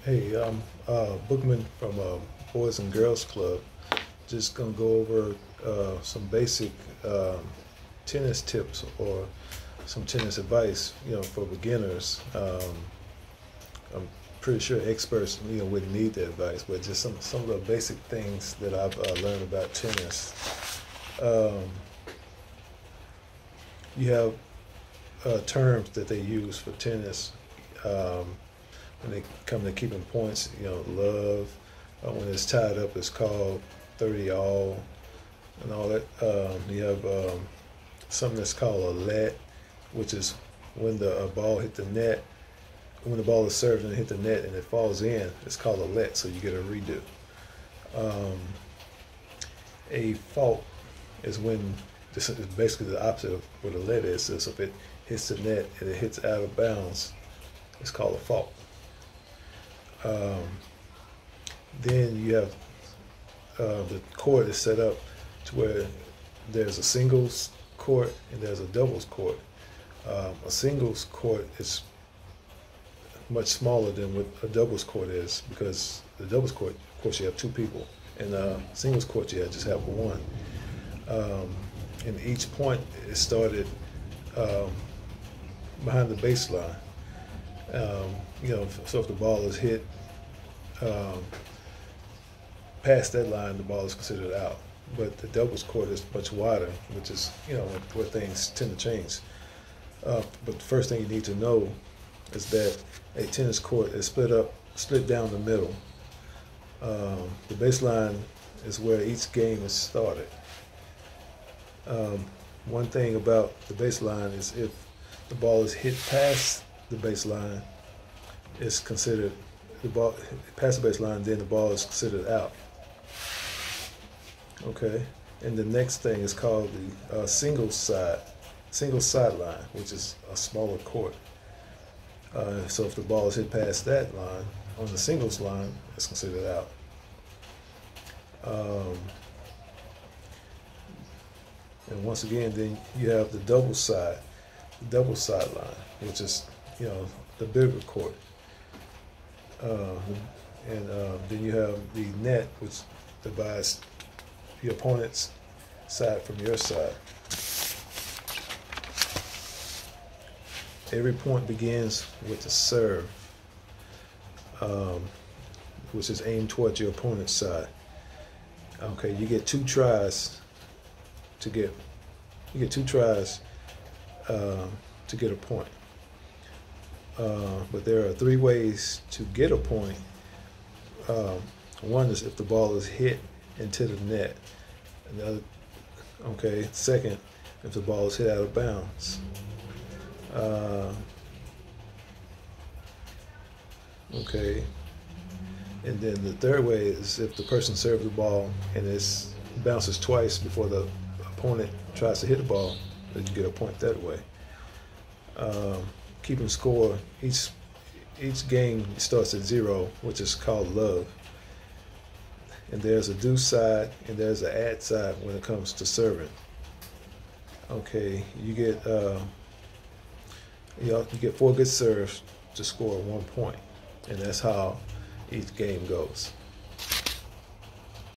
Hey, I'm Bookman from Boys and Girls Club. Just gonna go over some basic tennis tips or some tennis advice, for beginners. I'm pretty sure experts, wouldn't need the advice, but just some of the basic things that I've learned about tennis. Um, you have terms that they use for tennis. Um, when they come to keeping points, love. When it's tied up, it's called 30 all and all that. You have something that's called a let, which is when the ball hit the net. When the ball is served and hit the net and it falls in, it's called a let, so you get a redo. Um, a fault is when this is basically the opposite of what a let is. So if it hits the net and it hits out of bounds, it's called a fault. Um, then you have the court is set up to where there's a singles court and there's a doubles court. A singles court is much smaller than what a doubles court is, because the doubles court, of course, you have two people, and singles court you just have one. And each point is started behind the baseline. So if the ball is hit past that line, the ball is considered out. But the doubles court is much wider, which is where things tend to change. But the first thing you need to know is that a tennis court is split down the middle. The baseline is where each game is started. One thing about the baseline is if the ball is hit past the baseline, it's considered the ball past the baseline, then the ball is considered out. Okay, and the next thing is called the single sideline, which is a smaller court. So if the ball is hit past that line on the singles line, it's considered out. And once again, then you have the double sideline, which is the bigger court. And then you have the net, which divides the opponent's side from your side. Every point begins with a serve, which is aimed towards your opponent's side. Okay, you get two tries to get a point. But there are three ways to get a point. One is if the ball is hit into the net. Second, if the ball is hit out of bounds. And then the third way is if the person serves the ball and it bounces twice before the opponent tries to hit the ball, then you get a point that way. Keeping score, each game starts at 0, which is called love. And there's a do side and there's an add side when it comes to serving. Okay, you get 4 good serves to score 1 point, and that's how each game goes.